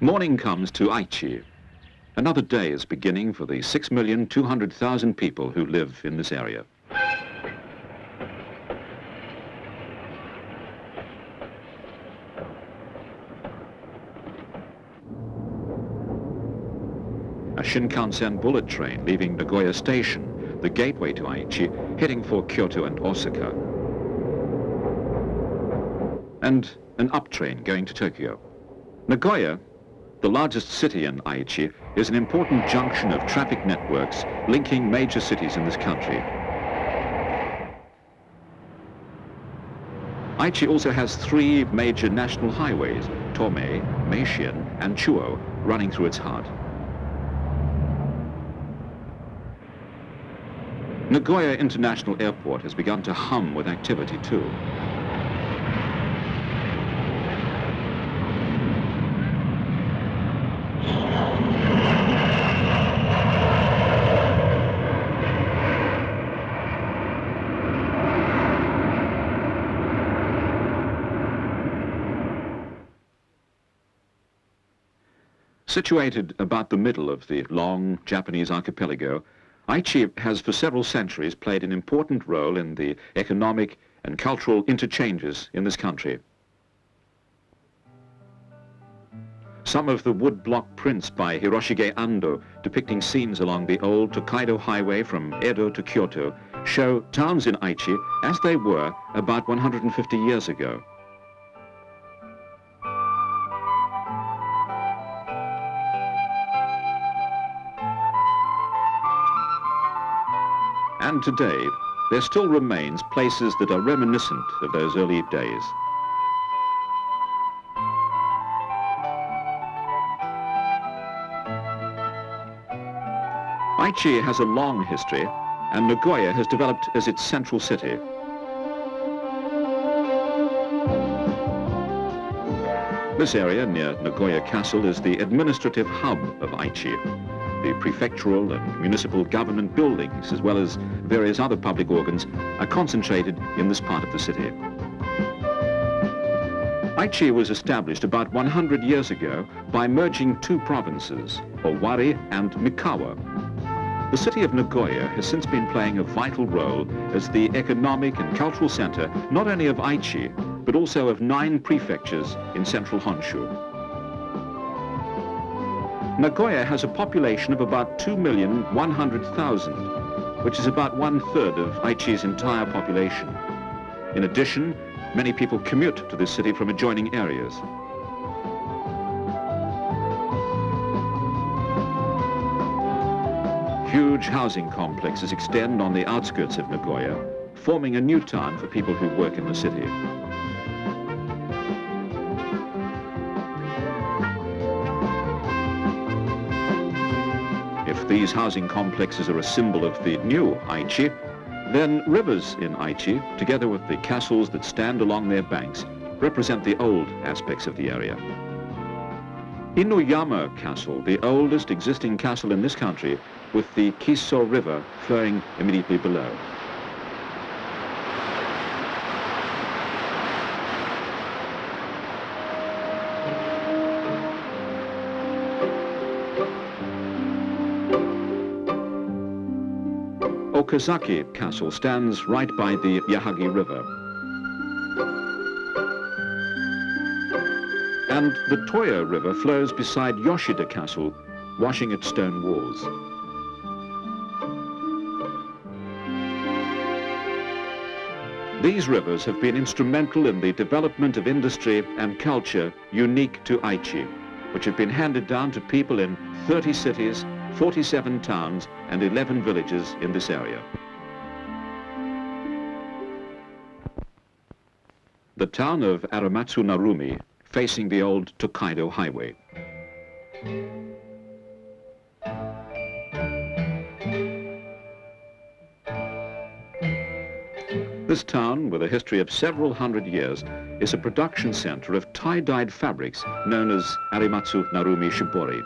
Morning comes to Aichi. Another day is beginning for the 6,200,000 people who live in this area. A Shinkansen bullet train leaving Nagoya Station, the gateway to Aichi, heading for Kyoto and Osaka. And an up train going to Tokyo. Nagoya, the largest city in Aichi, is an important junction of traffic networks linking major cities in this country. Aichi also has three major national highways, Tomei, Meishin and Chuo, running through its heart. Nagoya International Airport has begun to hum with activity too. Situated about the middle of the long Japanese archipelago, Aichi has for several centuries played an important role in the economic and cultural interchanges in this country. Some of the woodblock prints by Hiroshige Ando depicting scenes along the old Tokaido Highway from Edo to Kyoto show towns in Aichi as they were about 150 years ago. And today, there still remains places that are reminiscent of those early days. Aichi has a long history, and Nagoya has developed as its central city. This area near Nagoya Castle is the administrative hub of Aichi. The prefectural and municipal government buildings, as well as various other public organs, are concentrated in this part of the city. Aichi was established about 100 years ago by merging two provinces, Owari and Mikawa. The city of Nagoya has since been playing a vital role as the economic and cultural center not only of Aichi, but also of 9 prefectures in central Honshu. Nagoya has a population of about 2,100,000, which is about 1/3 of Aichi's entire population. In addition, many people commute to this city from adjoining areas. Huge housing complexes extend on the outskirts of Nagoya, forming a new town for people who work in the city. If these housing complexes are a symbol of the new Aichi, then rivers in Aichi, together with the castles that stand along their banks, represent the old aspects of the area. Inuyama Castle, the oldest existing castle in this country, with the Kiso River flowing immediately below. Okazaki Castle stands right by the Yahagi River. And the Toya River flows beside Yoshida Castle, washing its stone walls. These rivers have been instrumental in the development of industry and culture unique to Aichi, which have been handed down to people in 30 cities, 47 towns, and 11 villages in this area. The town of Aramatsu Narumi, facing the old Tokaido Highway. This town, with a history of several hundred years, is a production center of tie-dyed fabrics known as Aramatsu Narumi Shibori.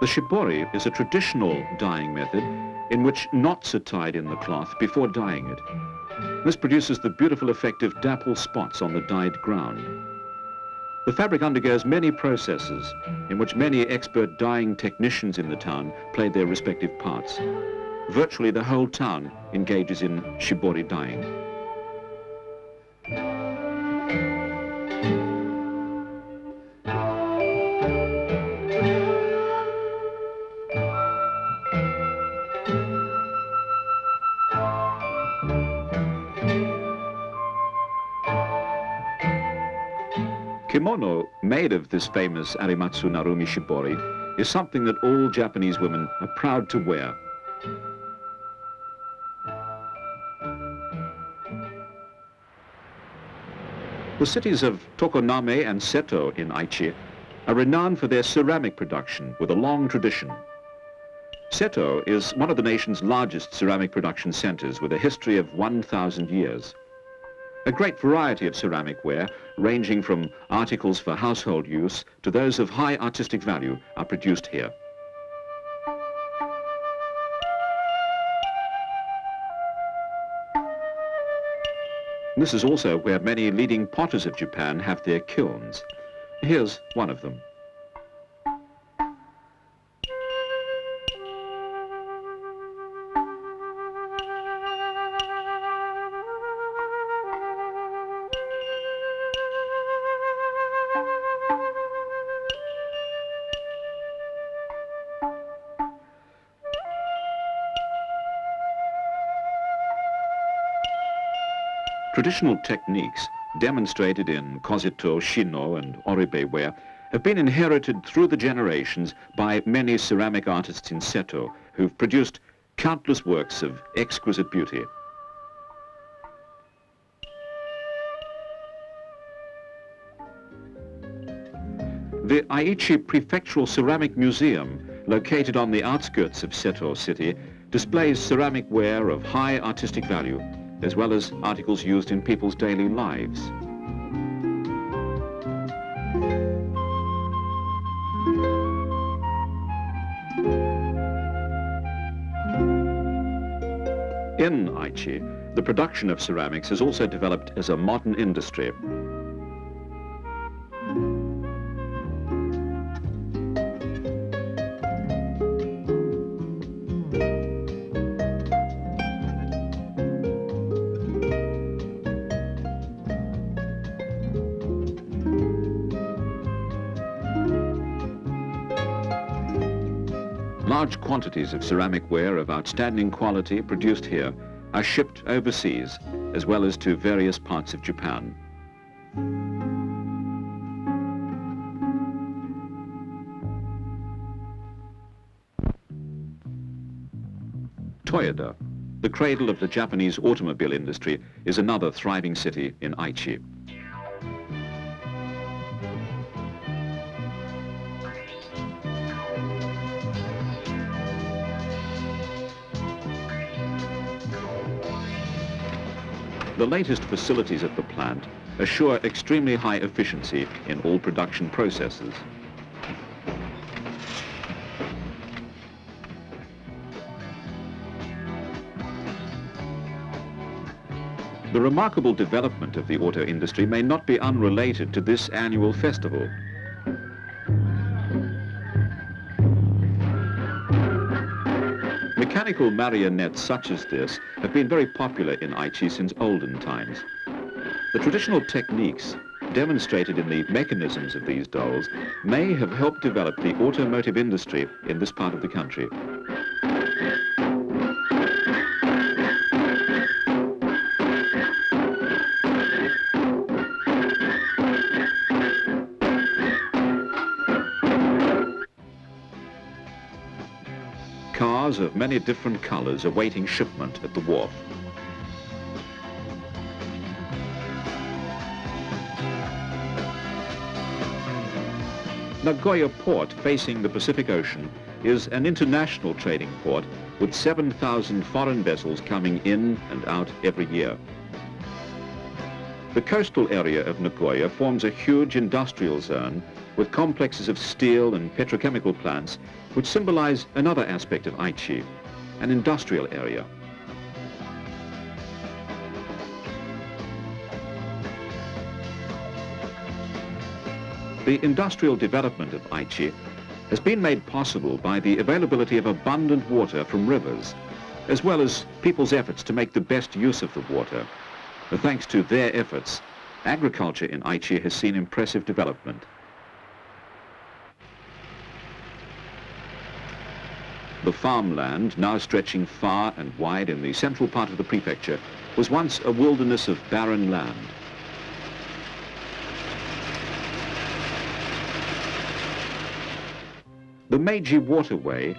The shibori is a traditional dyeing method in which knots are tied in the cloth before dyeing it. This produces the beautiful effect of dapple spots on the dyed ground. The fabric undergoes many processes in which many expert dyeing technicians in the town played their respective parts. Virtually the whole town engages in shibori dyeing. Kimono, made of this famous Arimatsu Narumi shibori, is something that all Japanese women are proud to wear. The cities of Tokoname and Seto in Aichi are renowned for their ceramic production with a long tradition. Seto is one of the nation's largest ceramic production centers with a history of 1,000 years. A great variety of ceramic ware, ranging from articles for household use to those of high artistic value, are produced here. This is also where many leading potters of Japan have their kilns. Here's one of them. Traditional techniques demonstrated in Kozeto, Shino and Oribe ware have been inherited through the generations by many ceramic artists in Seto who've produced countless works of exquisite beauty. The Aichi Prefectural Ceramic Museum, located on the outskirts of Seto City, displays ceramic ware of high artistic value, as well as articles used in people's daily lives. In Aichi, the production of ceramics has also developed as a modern industry. Large quantities of ceramic ware of outstanding quality produced here are shipped overseas, as well as to various parts of Japan. Toyoda, the cradle of the Japanese automobile industry, is another thriving city in Aichi. The latest facilities at the plant assure extremely high efficiency in all production processes. The remarkable development of the auto industry may not be unrelated to this annual festival. Mechanical marionettes such as this have been very popular in Aichi since olden times. The traditional techniques demonstrated in the mechanisms of these dolls may have helped develop the automotive industry in this part of the country. Cars of many different colors awaiting shipment at the wharf. Nagoya Port, facing the Pacific Ocean, is an international trading port with 7,000 foreign vessels coming in and out every year. The coastal area of Nagoya forms a huge industrial zone with complexes of steel and petrochemical plants which symbolize another aspect of Aichi, an industrial area. The industrial development of Aichi has been made possible by the availability of abundant water from rivers, as well as people's efforts to make the best use of the water. Thanks to their efforts, agriculture in Aichi has seen impressive development. The farmland, now stretching far and wide in the central part of the prefecture, was once a wilderness of barren land. The Meiji waterway,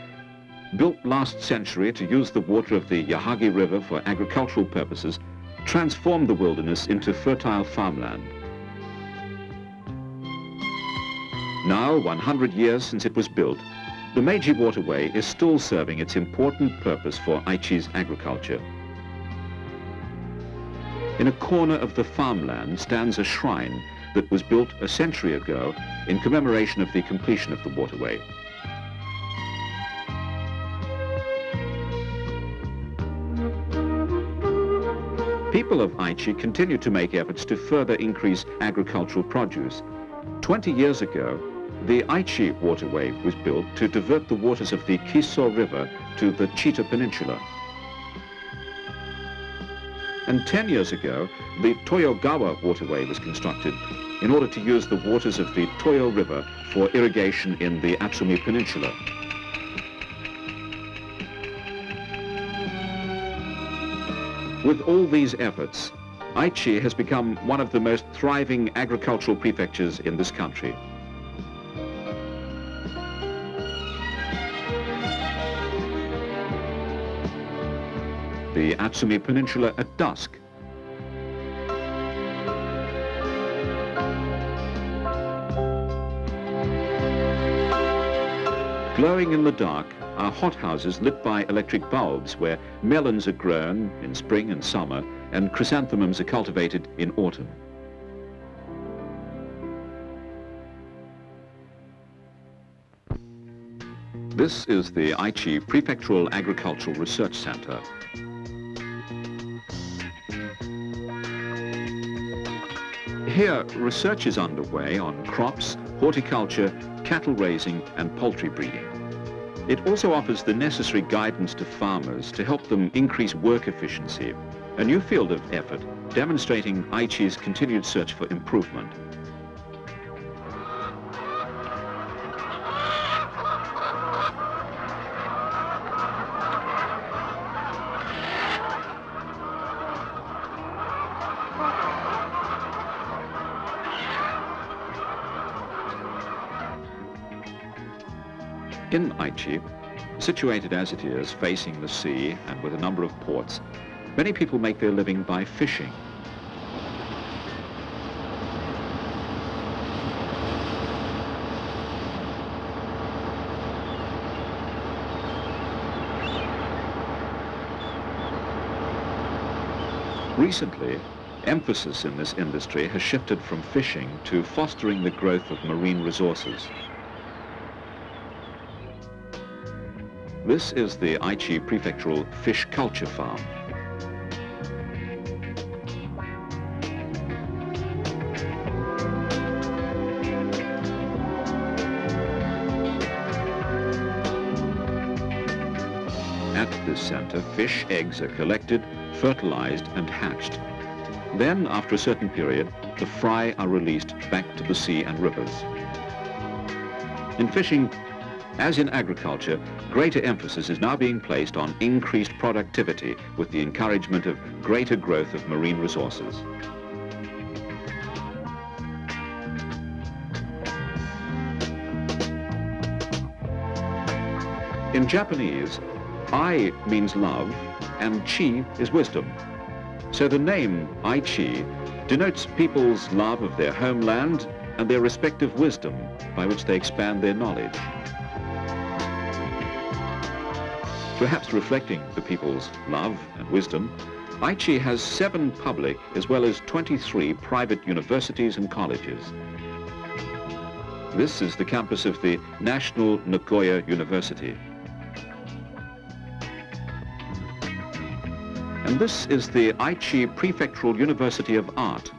built last century to use the water of the Yahagi River for agricultural purposes, transformed the wilderness into fertile farmland. Now, 100 years since it was built, the Meiji waterway is still serving its important purpose for Aichi's agriculture. In a corner of the farmland stands a shrine that was built a century ago in commemoration of the completion of the waterway. People of Aichi continue to make efforts to further increase agricultural produce. 20 years ago, the Aichi waterway was built to divert the waters of the Kiso River to the Chita Peninsula. And 10 years ago, the Toyogawa waterway was constructed in order to use the waters of the Toyo River for irrigation in the Atsumi Peninsula. With all these efforts, Aichi has become one of the most thriving agricultural prefectures in this country. The Atsumi Peninsula at dusk. Glowing in the dark are hothouses lit by electric bulbs where melons are grown in spring and summer and chrysanthemums are cultivated in autumn. This is the Aichi Prefectural Agricultural Research Center. Here, research is underway on crops, horticulture, cattle raising and poultry breeding. It also offers the necessary guidance to farmers to help them increase work efficiency, a new field of effort demonstrating Aichi's continued search for improvement. In Aichi, situated as it is, facing the sea and with a number of ports, many people make their living by fishing. Recently, emphasis in this industry has shifted from fishing to fostering the growth of marine resources. This is the Aichi Prefectural Fish Culture Farm. At this center, fish eggs are collected, fertilized and hatched. Then, after a certain period, the fry are released back to the sea and rivers. In fishing, as in agriculture, greater emphasis is now being placed on increased productivity with the encouragement of greater growth of marine resources. In Japanese, Ai means love and Chi is wisdom. So the name Aichi denotes people's love of their homeland and their respective wisdom by which they expand their knowledge. Perhaps reflecting the people's love and wisdom, Aichi has 7 public as well as 23 private universities and colleges. This is the campus of the National Nagoya University. And this is the Aichi Prefectural University of Art.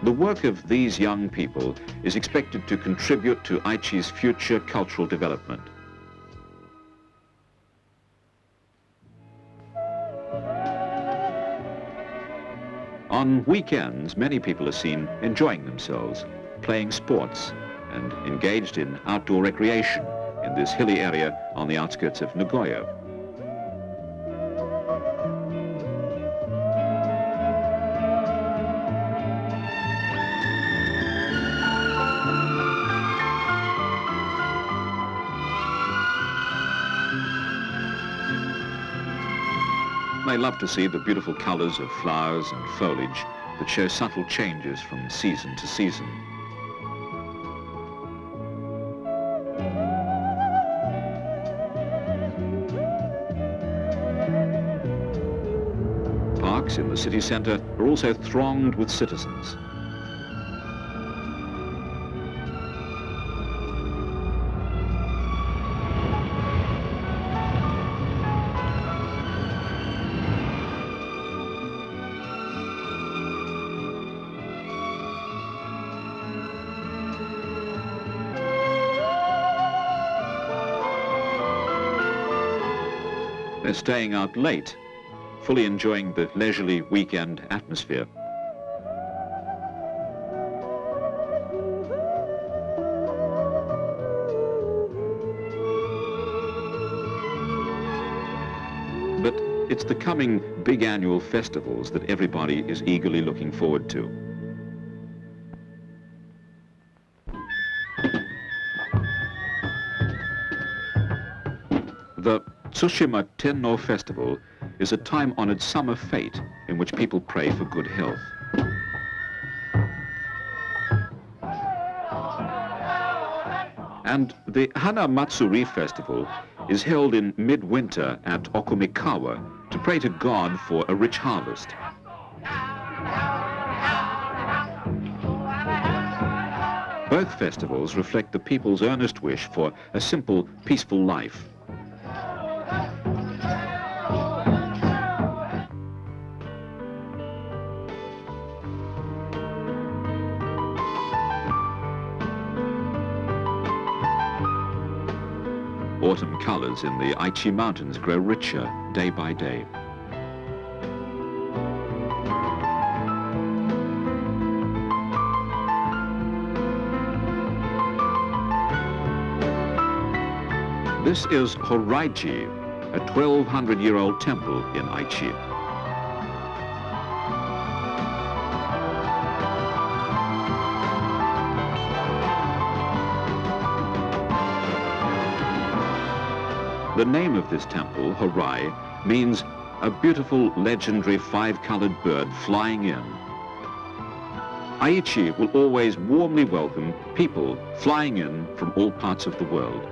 The work of these young people is expected to contribute to Aichi's future cultural development. On weekends, many people are seen enjoying themselves, playing sports, and engaged in outdoor recreation in this hilly area on the outskirts of Nagoya. They love to see the beautiful colors of flowers and foliage that show subtle changes from season to season. Parks in the city center are also thronged with citizens. They're staying out late, fully enjoying the leisurely weekend atmosphere. But it's the coming big annual festivals that everybody is eagerly looking forward to. The Tsushima Tenno Festival is a time-honored summer fete in which people pray for good health. And the Hana Matsuri Festival is held in midwinter at Okumikawa to pray to God for a rich harvest. Both festivals reflect the people's earnest wish for a simple, peaceful life. Autumn colors in the Aichi Mountains grow richer day by day. This is Horaiji, a 1,200-year-old temple in Aichi. The name of this temple, Horai, means a beautiful, legendary five-colored bird flying in. Aichi will always warmly welcome people flying in from all parts of the world.